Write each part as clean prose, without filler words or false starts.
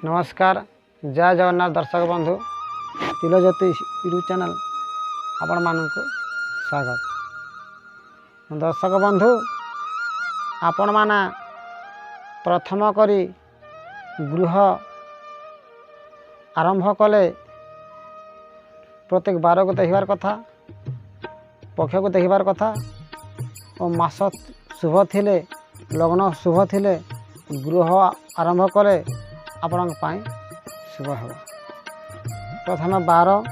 नमस्कार जय जगन्नाथ दर्शक बंधु तिलज्योति यूट्यूब चैनल आपण मानक स्वागत। दर्शक बंधु आपण माना प्रथम करी गृह आरंभ कले प्रत्येक बार को देखबार कथा पक्ष को देखबार कथा और मास शुभ थिले लग्न शुभ थिले गृह आरंभ कले आपण शुभ हो। प्रथम 12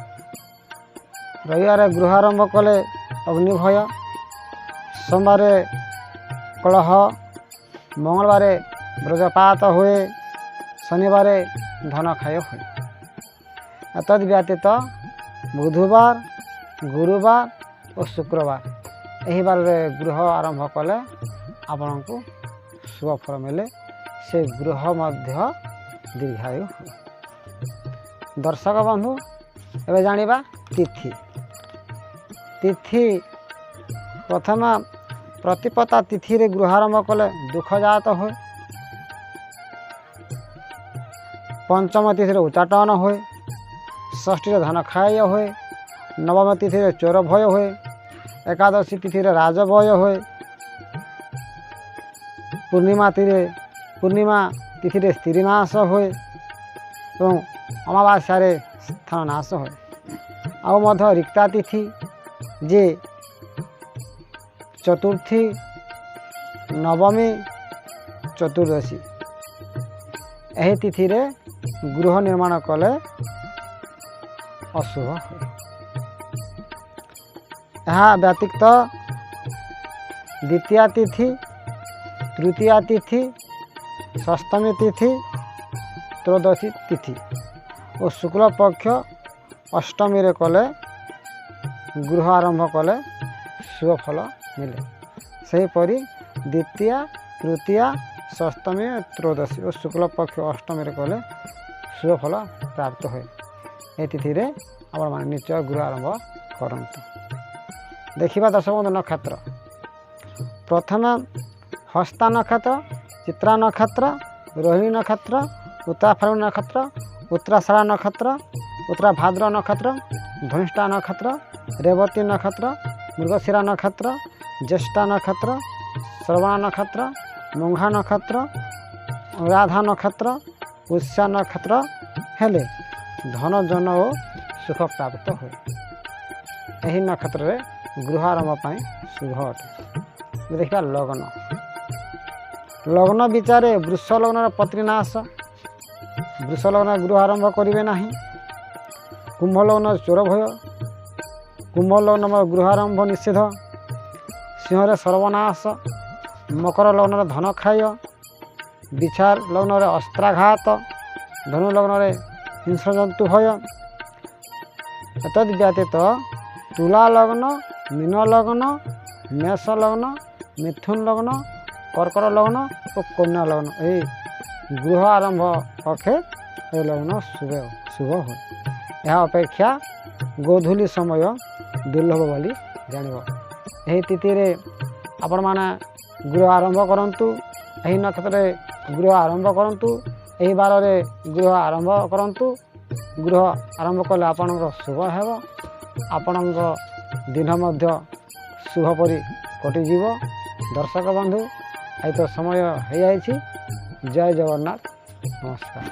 रविवार गृह आरंभ कले अग्निभय, सोमवार कलह, मंगलवार ब्रजपात हुए, शनिवार धन क्षय हुए। तद व्यतीत बुधवार गुरुवार और शुक्रवार यही बार गृह आरंभ कले आपण को शुभ फल मिले, से गृह मध्य दीर्घायु हुए। दर्शक बंधु एवं जानिबा तिथि तिथि प्रथम प्रतिपदा तिथि रे गृह आरंभ कले दुख जात हुए, पंचम तिथि रे उच्चाटन हुए, षष्ठी रे धन क्षय हुए, नवम तिथि रे चोर भय हुए, एकादशी तिथि रे राजभय हुए, पूर्णिमा तिथि रे स्त्री नाश हुए और अमावास्या रे स्थान नाश हुए। आउ मध्य रिक्ता तिथि जे चतुर्थी नवमी चतुर्दशी यही तिथि रे गृह निर्माण कले अशुभ हुए। यहाँ व्यतिरिक्त द्वितीया तिथि, तृतीया तिथि, षष्ठमी तिथि, त्रयोदशी तिथि और शुक्ल पक्ष अष्टमी रे कले गृह आरंभ कले शुभ फल मिले। सेहीपरि द्वितीया तृतीया षष्ठमी त्रयोदशी और शुक्ल पक्ष अष्टमी रे कले शुभ फल प्राप्त हुए। ये तिथि रे आपण माने निश्चय गृह आरंभ करंतु। देखिबा दर्शक बंधु नक्षत्र प्रथम हस्ता नक्षत्र, चित्रा नक्षत्र, रोहिणी नक्षत्र, उत्तरा फाल्गुनी नक्षत्र, उत्तराषाढ़ नक्षत्र, उत्तरा भाद्र नक्षत्र, धनिष्ठा नक्षत्र, रेवती नक्षत्र, मृगशिरा नक्षत्र, ज्येष्ठा नक्षत्र, श्रवण नक्षत्र, मुंघा नक्षत्र, राधा नक्षत्र, पुष्या नक्षत्र हेले धन जन और सुख प्राप्त हुए। यही नक्षत्र रे गृह आरंभ पाई शुभ अटे। देखा लग्न लग्न विचारे वृष लग्न पत्री नाश, वृष लग्न गृह आरंभ करेंगे ना। कुंभ लग्न चोर भय, कुंभ लग्न गृह आरंभ निषेध, सिंह सर्वनाश, मकर लग्न धन क्षय, विचार लग्न अस्त्राघात, धनु लग्न हिंस्रजंतु भय। तद व्यतीत तुला लग्न, मीन लग्न, मेष लग्न, मिथुन लग्न, कर्कट लग्न और कन्या लग्न यही गृह आरंभ पक्षे ये लग्न शुभ हो। यह अपेक्षा गोधूली समय दुर्लभ बोली जानिब। यही तिथि रे आपण माने गृह आरंभ करंतु, यही नक्षत्र रे गृह आरंभ करंतु, यही बार रे गृह आरंभ करंतु। गृह आरंभ कले आपणकर शुभ हेब, आपणक दिन मध्य शुभ परि कटिजीव। दर्शक बंधु आई तो समय हो जाइछि। जय जगन्नाथ, नमस्कार।